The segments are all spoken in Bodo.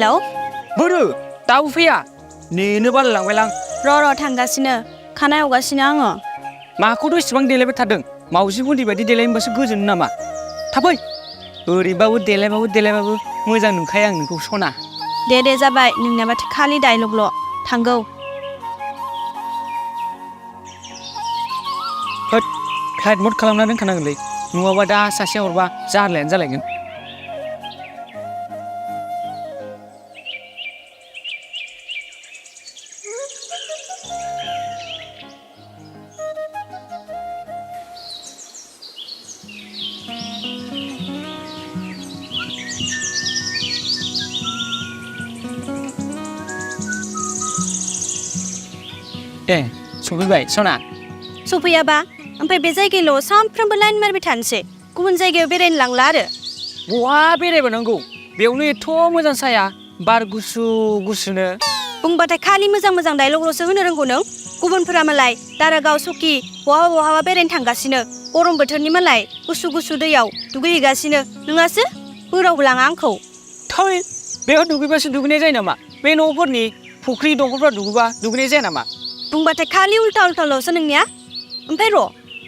हेलौ बोरो दाबो फैया नेनो बालायलांबायलां र' थांगासिनो खानाय हगासिनो आङो माखौथ' इसिबां देलायबाय थादों मावजि बुन्दि बायदि देलायनोबासो गोजोन नामा थाब फै ओरैबाबो देलायबाबो मोजां नुखायो आं नोंखौ सना दे जाबाय नोंना माथो खालि डायलगल' थांगौ होद फ्लाइट मड खालामना दोनखानांगोनलै नङाबा दा सासेया हरबा जारलायानो जालायगोन सफैबाय सना सफैयाबा ओमफ्राय बे जायगायाव सानफ्रोमबो लाइन मारबाय थानोसै गुबुन जायगायाव बेरायनो लांला आरो बहा बेरायबानांगौ बेयावनो एथ' मोजां साया बार गुसु गुसुनो बुंबाथाय खालि मोजां डायलगल'सो होनो रोंगौ नों गुबुनफोरा मालाय दारागाव सकि बहाबा बेरायनो थांगासिनो गरम बोथोरनि मालाय गुसु दैयाव दुगैहैगासिनो नोंहासो बोरावबो लाङा आंखौ थै बेयाव दुगैबासो दुगैनाय जायो नामा बे न'फोरनि फुख्रि दंखलफ्राव दुगैनाय जाया नामा बुंबाथाय खालि उल्टाल'सो नोंनिया ओमफ्राय र'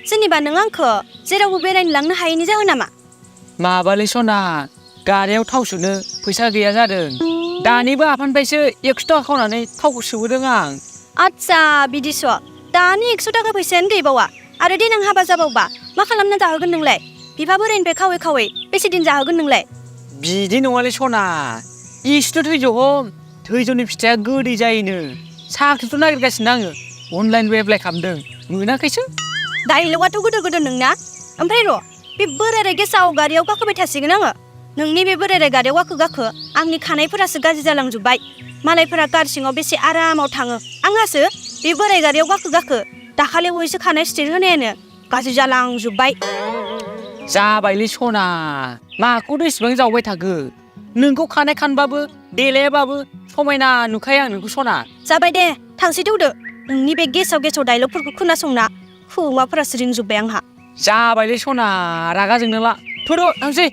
जेनेबा नों आंखौ जेरावबो बेरायनो लांनो हायैनि जाहोन नामा माबालै सना गारियाव थाव सोनो फैसा गैया जादों दानिबो आफानिफ्रायसो 100 थाखा खावनानै थावखौ सोबोदों आं आदसा बिदिस' दानि 100 थाखा फैसायानो गैबावा आरो देनां हाबा जाबावबा मा खालामना जाहोगोन नोंलाय बिफा बोराइनिफ्राय खावै बेसे दिन जाहोगोन नोंलाय बिदि नङालै सना इसेथ' थैजौनि फिथाइया गोदै जायोनो साख्रिथ' नागिरगासिनो आङो अनलाइनबो एप्लाइ खालामदों मोनाखैसो डायलगाथ' गोदो नोंना ओमफ्राय र' बे बोराइ गेसाव गारियाव गाखोबाय थासिगोन आङो नोंनि बे बोराइ गारियाव गाखो आंनि खानायफोरासो गाज्रि जालांजोब्बाय मालायफोरा कार सिङाव बेसे आरामाव थाङो आंहासो बे बोराइ गारियाव गाखो दाखालि बयसो खानाय स्ट्रेट होनायानो गाज्रि जालांजोब्बाय जाबायलै सना माखौथ' इसिबां जावबाय थाखो नोंखौ खानाय खानबाबो देलायाबाबो समायना नुखायो आं नोंखौ सना जाबाय दे थांसै दौदो नोंनि बे गेसाव डायलगफोरखौ खोनासंना खोमाफोरासो रिंजोब्बाय आंहा जाबायलै सना रागा जोंनोला थौद' थांसै